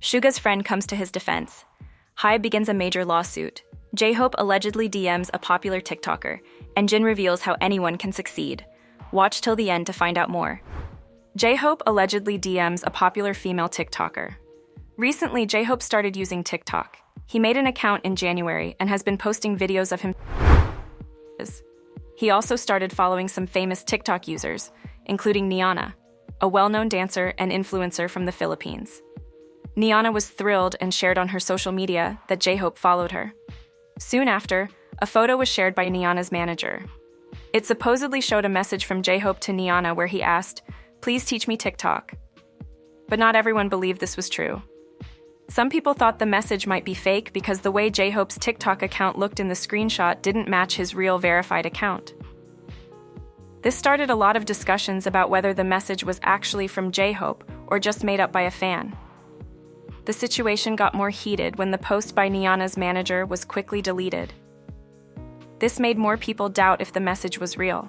Suga's friend comes to his defense. HYBE begins a major lawsuit. J-Hope allegedly DMs a popular TikToker, and Jin reveals how anyone can succeed. Watch till the end to find out more. J-Hope allegedly DMs a popular female TikToker. Recently, J-Hope started using TikTok. He made an account in January and has been posting videos of him. He also started following some famous TikTok users, including Niana, a well-known dancer and influencer from the Philippines. Niana was thrilled and shared on her social media that J-Hope followed her. Soon after, a photo was shared by Niana's manager. It supposedly showed a message from J-Hope to Niana where he asked, "Please teach me TikTok." But not everyone believed this was true. Some people thought the message might be fake because the way J-Hope's TikTok account looked in the screenshot didn't match his real verified account. This started a lot of discussions about whether the message was actually from J-Hope or just made up by a fan. The situation got more heated when the post by Niana's manager was quickly deleted. This made more people doubt if the message was real.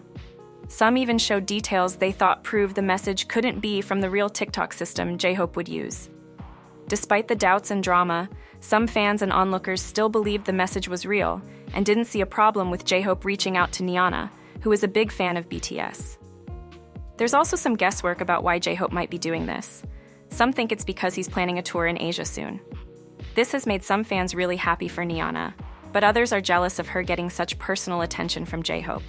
Some even showed details they thought proved the message couldn't be from the real TikTok system J-Hope would use. Despite the doubts and drama, some fans and onlookers still believed the message was real and didn't see a problem with J-Hope reaching out to Niana, who is a big fan of BTS. There's also some guesswork about why J-Hope might be doing this. Some think it's because he's planning a tour in Asia soon. This has made some fans really happy for Niana, but others are jealous of her getting such personal attention from J-Hope.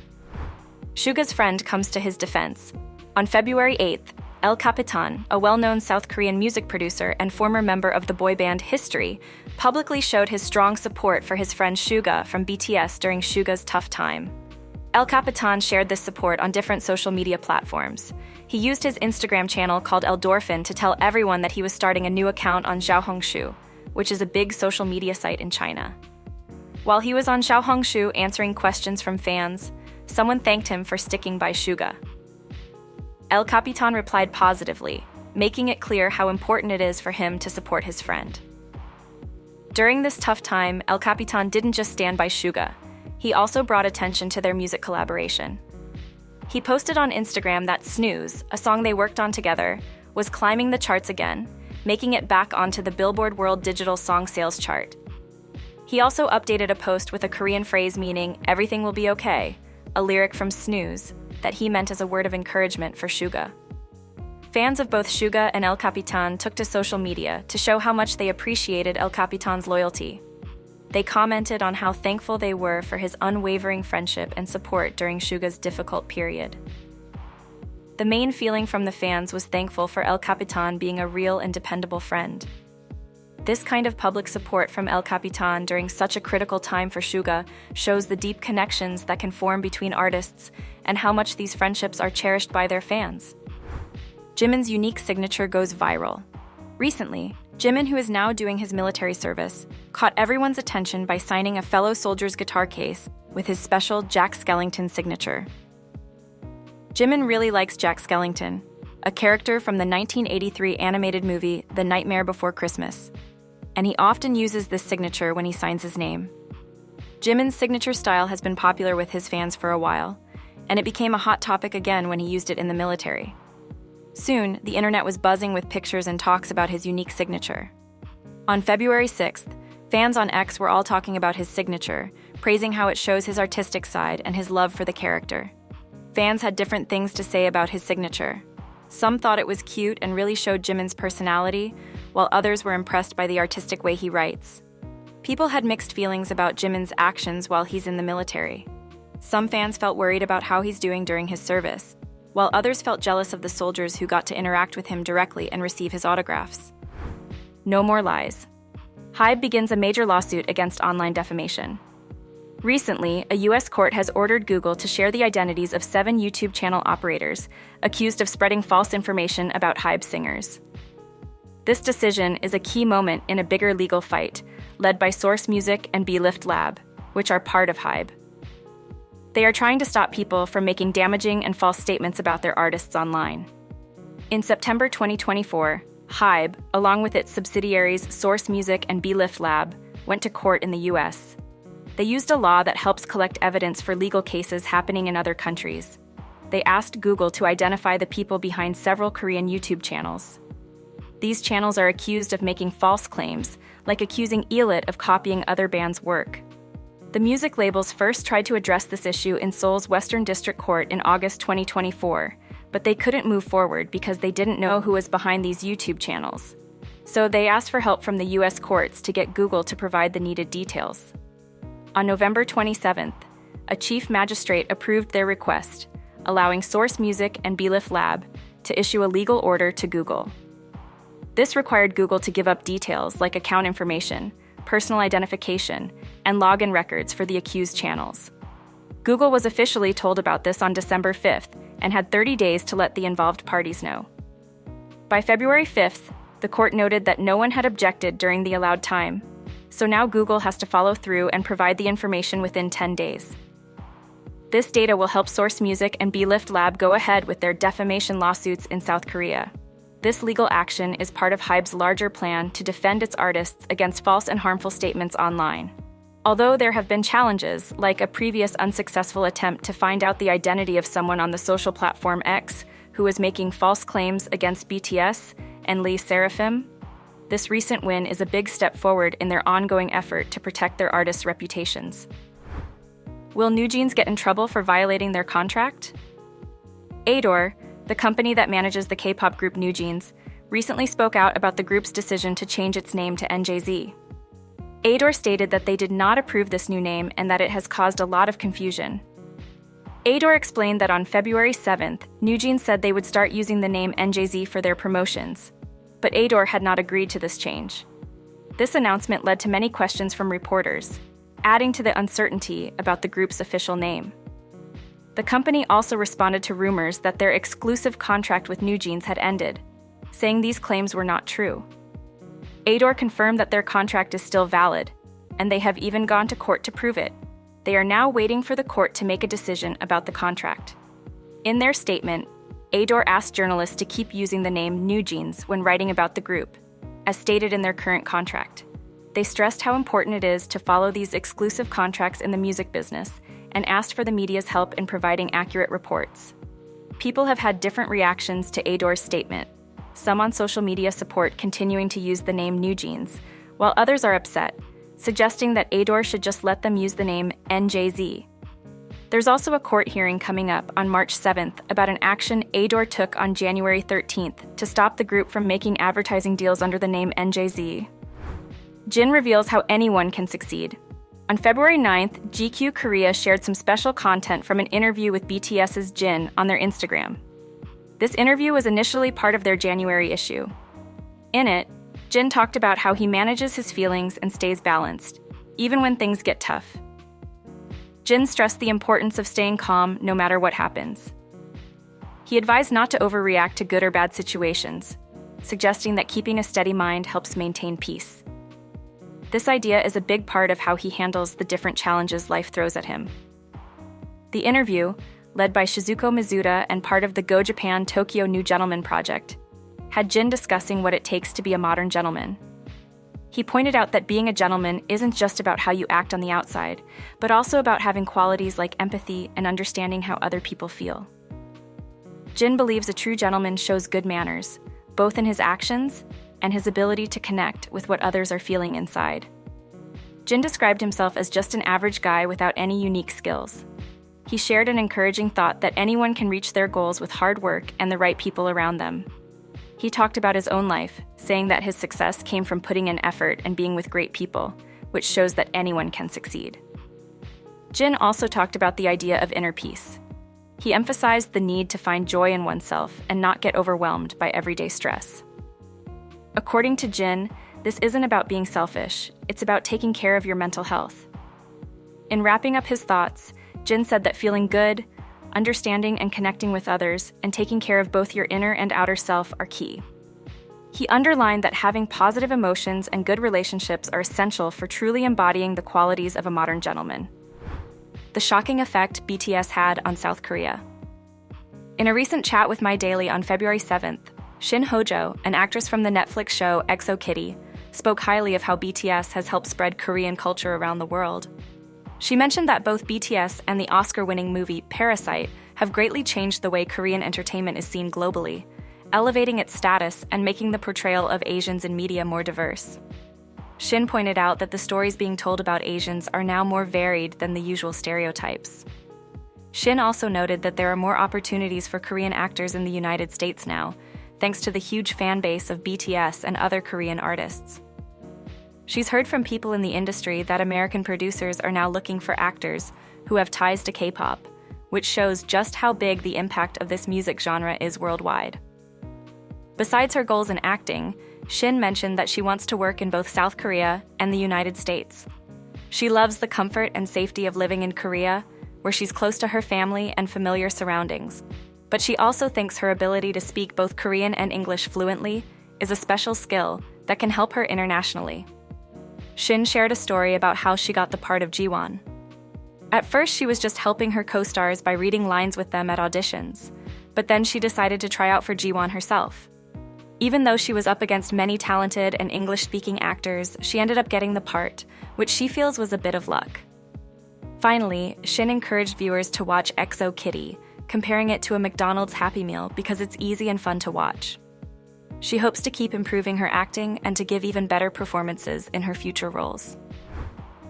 Suga's friend comes to his defense. On February 8th, El Capitan, a well-known South Korean music producer and former member of the boy band History, publicly showed his strong support for his friend Suga from BTS during Suga's tough time. El Capitan shared this support on different social media platforms. He used his Instagram channel called Eldorphin to tell everyone that he was starting a new account on Xiaohongshu, which is a big social media site in China. While he was on Xiaohongshu answering questions from fans, someone thanked him for sticking by Suga. El Capitan replied positively, making it clear how important it is for him to support his friend. During this tough time, El Capitan didn't just stand by Suga. He also brought attention to their music collaboration. He posted on Instagram that Snooze, a song they worked on together, was climbing the charts again, making it back onto the Billboard World Digital Song Sales chart. He also updated a post with a Korean phrase meaning, "Everything will be okay," a lyric from Snooze, that he meant as a word of encouragement for Suga. Fans of both Suga and El Capitan took to social media to show how much they appreciated El Capitan's loyalty. They commented on how thankful they were for his unwavering friendship and support during Suga's difficult period. The main feeling from the fans was thankful for El Capitan being a real and dependable friend. This kind of public support from El Capitan during such a critical time for Suga shows the deep connections that can form between artists and how much these friendships are cherished by their fans. Jimin's unique signature goes viral. Recently, Jimin, who is now doing his military service, caught everyone's attention by signing a fellow soldier's guitar case with his special Jack Skellington signature. Jimin really likes Jack Skellington, a character from the 1983 animated movie The Nightmare Before Christmas, and he often uses this signature when he signs his name. Jimin's signature style has been popular with his fans for a while, and it became a hot topic again when he used it in the military. Soon, the internet was buzzing with pictures and talks about his unique signature. On February 6th, fans on X were all talking about his signature, praising how it shows his artistic side and his love for the character. Fans had different things to say about his signature. Some thought it was cute and really showed Jimin's personality, while others were impressed by the artistic way he writes. People had mixed feelings about Jimin's actions while he's in the military. Some fans felt worried about how he's doing during his service, while others felt jealous of the soldiers who got to interact with him directly and receive his autographs. No more lies. HYBE begins a major lawsuit against online defamation. Recently, a U.S. court has ordered Google to share the identities of 7 YouTube channel operators accused of spreading false information about HYBE singers. This decision is a key moment in a bigger legal fight, led by Source Music and B-Lift Lab, which are part of HYBE. They are trying to stop people from making damaging and false statements about their artists online. In September 2024, HYBE, along with its subsidiaries Source Music and B-Lift Lab, went to court in the U.S. They used a law that helps collect evidence for legal cases happening in other countries. They asked Google to identify the people behind several Korean YouTube channels. These channels are accused of making false claims, like accusing ELIT of copying other bands' work. The music labels first tried to address this issue in Seoul's Western District Court in August 2024, but they couldn't move forward because they didn't know who was behind these YouTube channels. So they asked for help from the US courts to get Google to provide the needed details. On November 27th, a chief magistrate approved their request, allowing Source Music and BLIF Lab to issue a legal order to Google. This required Google to give up details like account information, personal identification, and login records for the accused channels. Google was officially told about this on December 5th and had 30 days to let the involved parties know. By February 5th, the court noted that no one had objected during the allowed time, so now Google has to follow through and provide the information within 10 days. This data will help Source Music and BLIF Lab go ahead with their defamation lawsuits in South Korea. This legal action is part of HYBE's larger plan to defend its artists against false and harmful statements online. Although there have been challenges, like a previous unsuccessful attempt to find out the identity of someone on the social platform X who was making false claims against BTS and SSERAFIM, this recent win is a big step forward in their ongoing effort to protect their artists' reputations. Will NewJeans get in trouble for violating their contract? Adore, the company that manages the K-pop group NewJeans, recently spoke out about the group's decision to change its name to NJZ. Adore stated that they did not approve this new name and that it has caused a lot of confusion. Adore explained that on February 7th, NewJeans said they would start using the name NJZ for their promotions, but Adore had not agreed to this change. This announcement led to many questions from reporters, adding to the uncertainty about the group's official name. The company also responded to rumors that their exclusive contract with NewJeans had ended, saying these claims were not true. Adore confirmed that their contract is still valid, and they have even gone to court to prove it. They are now waiting for the court to make a decision about the contract. In their statement, Adore asked journalists to keep using the name NewJeans when writing about the group, as stated in their current contract. They stressed how important it is to follow these exclusive contracts in the music business and asked for the media's help in providing accurate reports. People have had different reactions to Adore's statement. Some on social media support continuing to use the name NewJeans, while others are upset, suggesting that Adore should just let them use the name NJZ. There's also a court hearing coming up on March 7th about an action Adore took on January 13th to stop the group from making advertising deals under the name NJZ. Jin reveals how anyone can succeed. On February 9th, GQ Korea shared some special content from an interview with BTS's Jin on their Instagram. This interview was initially part of their January issue. In it, Jin talked about how he manages his feelings and stays balanced, even when things get tough. Jin stressed the importance of staying calm no matter what happens. He advised not to overreact to good or bad situations, suggesting that keeping a steady mind helps maintain peace. This idea is a big part of how he handles the different challenges life throws at him. The interview, led by Shizuko Mizuta and part of the Go Japan Tokyo New Gentleman project, had Jin discussing what it takes to be a modern gentleman. He pointed out that being a gentleman isn't just about how you act on the outside, but also about having qualities like empathy and understanding how other people feel. Jin believes a true gentleman shows good manners, both in his actions and his ability to connect with what others are feeling inside. Jin described himself as just an average guy without any unique skills. He shared an encouraging thought that anyone can reach their goals with hard work and the right people around them. He talked about his own life, saying that his success came from putting in effort and being with great people, which shows that anyone can succeed. Jin also talked about the idea of inner peace. He emphasized the need to find joy in oneself and not get overwhelmed by everyday stress. According to Jin, this isn't about being selfish, it's about taking care of your mental health. In wrapping up his thoughts, Jin said that feeling good, understanding and connecting with others, and taking care of both your inner and outer self are key. He underlined that having positive emotions and good relationships are essential for truly embodying the qualities of a modern gentleman. The shocking effect BTS had on South Korea. In a recent chat with My Daily on February 7th, Shin Hojo, an actress from the Netflix show XO Kitty, spoke highly of how BTS has helped spread Korean culture around the world. She mentioned that both BTS and the Oscar-winning movie Parasite have greatly changed the way Korean entertainment is seen globally, elevating its status and making the portrayal of Asians in media more diverse. Shin pointed out that the stories being told about Asians are now more varied than the usual stereotypes. Shin also noted that there are more opportunities for Korean actors in the United States now, thanks to the huge fan base of BTS and other Korean artists. She's heard from people in the industry that American producers are now looking for actors who have ties to K-pop, which shows just how big the impact of this music genre is worldwide. Besides her goals in acting, Shin mentioned that she wants to work in both South Korea and the United States. She loves the comfort and safety of living in Korea, where she's close to her family and familiar surroundings. But she also thinks her ability to speak both Korean and English fluently is a special skill that can help her internationally. Shin shared a story about how she got the part of Jiwon. At first, she was just helping her co-stars by reading lines with them at auditions, but then she decided to try out for Jiwon herself. Even though she was up against many talented and English-speaking actors, she ended up getting the part, which she feels was a bit of luck. Finally, Shin encouraged viewers to watch EXO Kitty, comparing it to a McDonald's Happy Meal because it's easy and fun to watch. She hopes to keep improving her acting and to give even better performances in her future roles.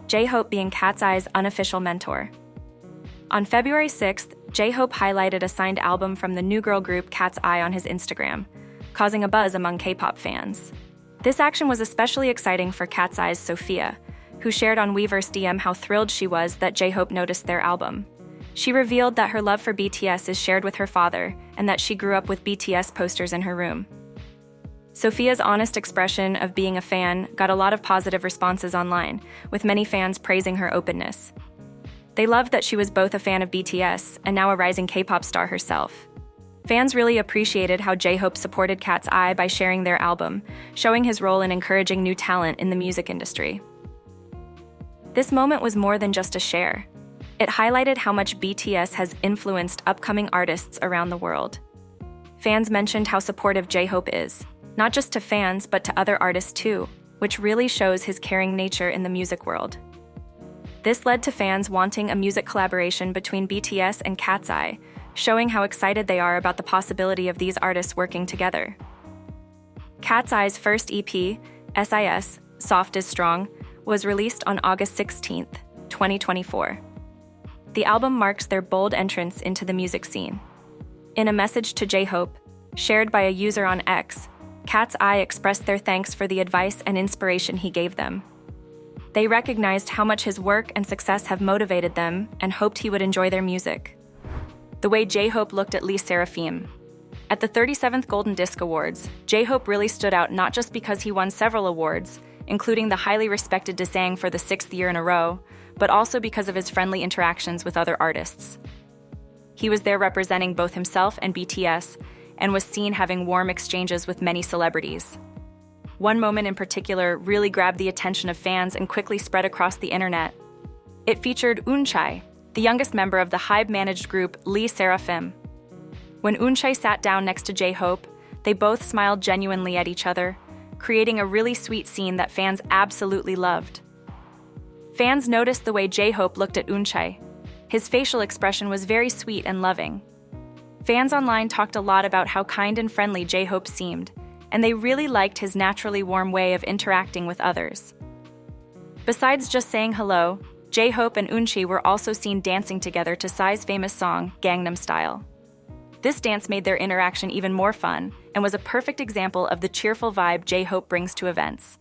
J-Hope being KATSEYE's unofficial mentor. On February 6th, J-Hope highlighted a signed album from the new girl group KATSEYE on his Instagram, causing a buzz among K-pop fans. This action was especially exciting for KATSEYE's Sophia, who shared on Weverse DM how thrilled she was that J-Hope noticed their album. She revealed that her love for BTS is shared with her father and that she grew up with BTS posters in her room. Sophia's honest expression of being a fan got a lot of positive responses online, with many fans praising her openness. They loved that she was both a fan of BTS and now a rising K-pop star herself. Fans really appreciated how J-Hope supported KATSEYE by sharing their album, showing his role in encouraging new talent in the music industry. This moment was more than just a share. It highlighted how much BTS has influenced upcoming artists around the world. Fans mentioned how supportive J-Hope is, not just to fans but to other artists too, which really shows his caring nature in the music world. This led to fans wanting a music collaboration between BTS and KATSEYE, showing how excited they are about the possibility of these artists working together. KATSEYE's first EP, SIS, Soft is Strong, was released on August 16, 2024. The album marks their bold entrance into the music scene. In a message to J-Hope, shared by a user on X, KATSEYE expressed their thanks for the advice and inspiration he gave them. They recognized how much his work and success have motivated them and hoped he would enjoy their music. The way J-Hope looked at SSERAFIM. At the 37th Golden Disc Awards, J-Hope really stood out not just because he won several awards, including the highly respected Daesang for the 6th year in a row, but also because of his friendly interactions with other artists. He was there representing both himself and BTS, and was seen having warm exchanges with many celebrities. One moment in particular really grabbed the attention of fans and quickly spread across the internet. It featured Eunchae, the youngest member of the HYBE-managed group SSERAFIM. When Eunchae sat down next to J-Hope, they both smiled genuinely at each other, creating a really sweet scene that fans absolutely loved. Fans noticed the way J-Hope looked at Eunchae. His facial expression was very sweet and loving. Fans online talked a lot about how kind and friendly J-Hope seemed, and they really liked his naturally warm way of interacting with others. Besides just saying hello, J-Hope and Eunchae were also seen dancing together to Psy's famous song, Gangnam Style. This dance made their interaction even more fun and was a perfect example of the cheerful vibe J-Hope brings to events.